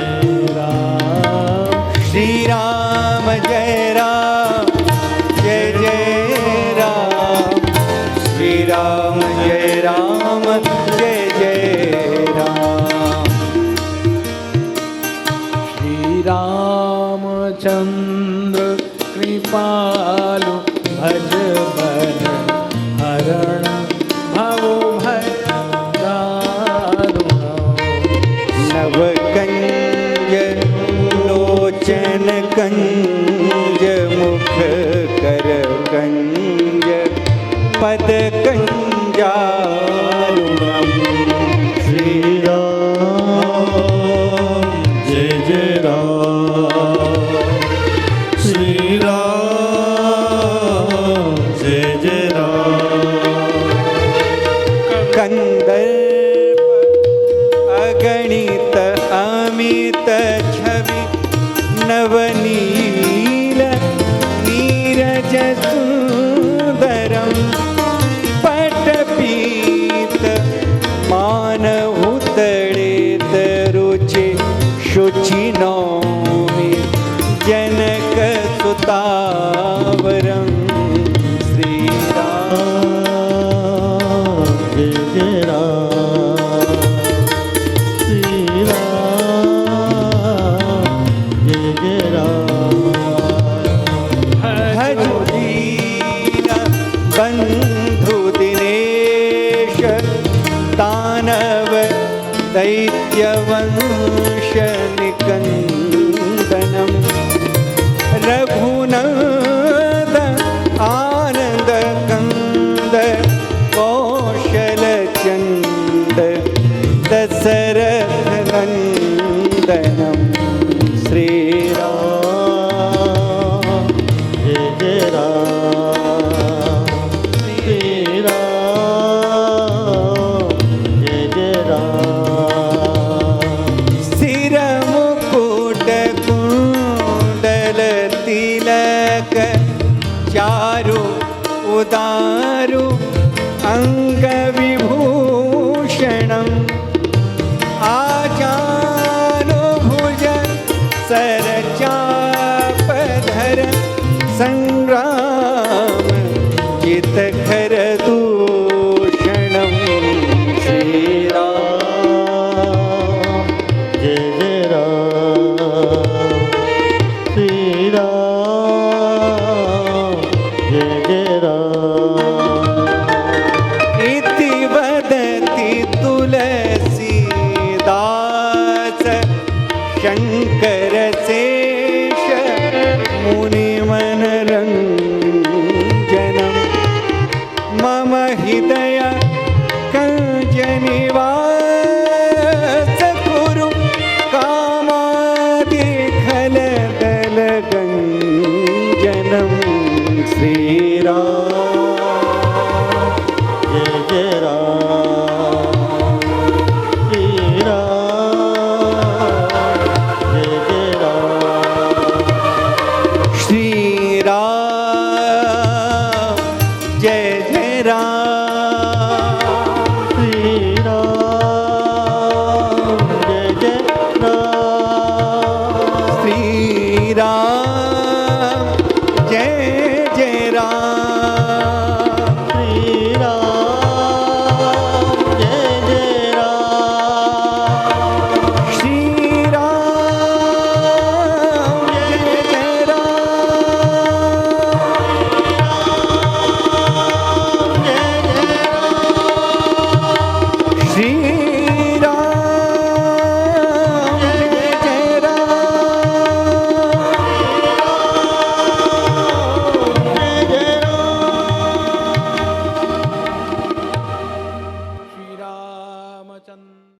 राम, श्री राम जय जय राम, श्री राम जय जय राम। श्री रामचंद्र कृपालु भज बर हरण भवो भय दारुण, नवकंज लोचन कंज मुख कर कंज पद कंजारुणम। श्री राम जय जय राम, श्री राम जय जय राम। कंदर्प अगणित अमित छवि नवनील नीरज सुंदरम, पटपीत मानहुतड़ेत रुचि शुचि नौमि जनक सुतावरम। श्री राम जय जय राम, श्री राम जय जय राम। भजो दीन बंधु दिनेश, दानव दैत्य वंश निकंदनम, रघुनंद आनंद कंद कौशल चंद दशरथ नंदनम। श्री राम जय जय राम, श्री राम जय जय राम। सिर मुकुट कुंडल तिलक चारु उदारु अंग विभूषणम, आजानु भुज सरचापधर संग्राम चितखर दूषणम। श्री राम जय जय राम, श्री राम जय जय राम। इति वदति तुलसीदास शंकर शेष मुनिमनरंजनम, मम हृदय कंजनिवास कुरु कामादि खलदल गंजनम। श्री राम जय जय राम,